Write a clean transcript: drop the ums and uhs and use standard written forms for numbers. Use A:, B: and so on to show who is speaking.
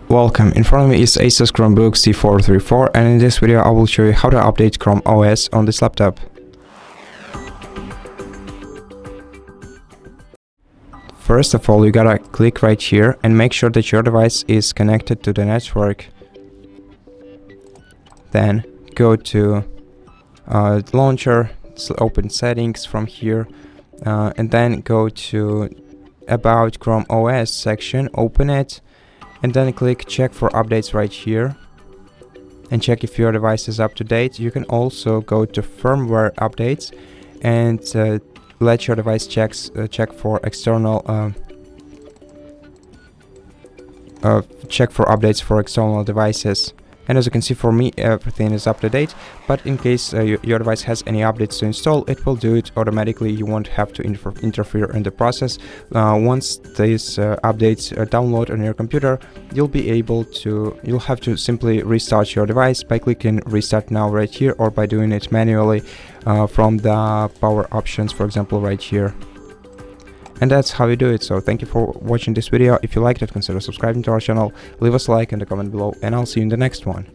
A: Welcome, in front of me is ASUS Chromebook C434, and in this video I will show you how to update ChromeOS on this laptop. First of all, you gotta click right here and make sure that your device is connected to the network. Then go to launcher, open settings from here, and then go to About ChromeOS section, open it, and then click check for updates right here and check if your device is up to date. You can also go to firmware updates and let your device check for external check for updates for external devices. And as you can see, for me everything is up to date, but in case your device has any updates to install, it will do it automatically. You won't have to interfere in the process. Once these updates download on your computer, you'll have to simply restart your device by clicking restart now right here, or by doing it manually from the power options, for example, right here. And that's how you do it. So thank you for watching this video. If you liked it, consider subscribing to our channel, leave us a like and a comment below, and I'll see you in the next one.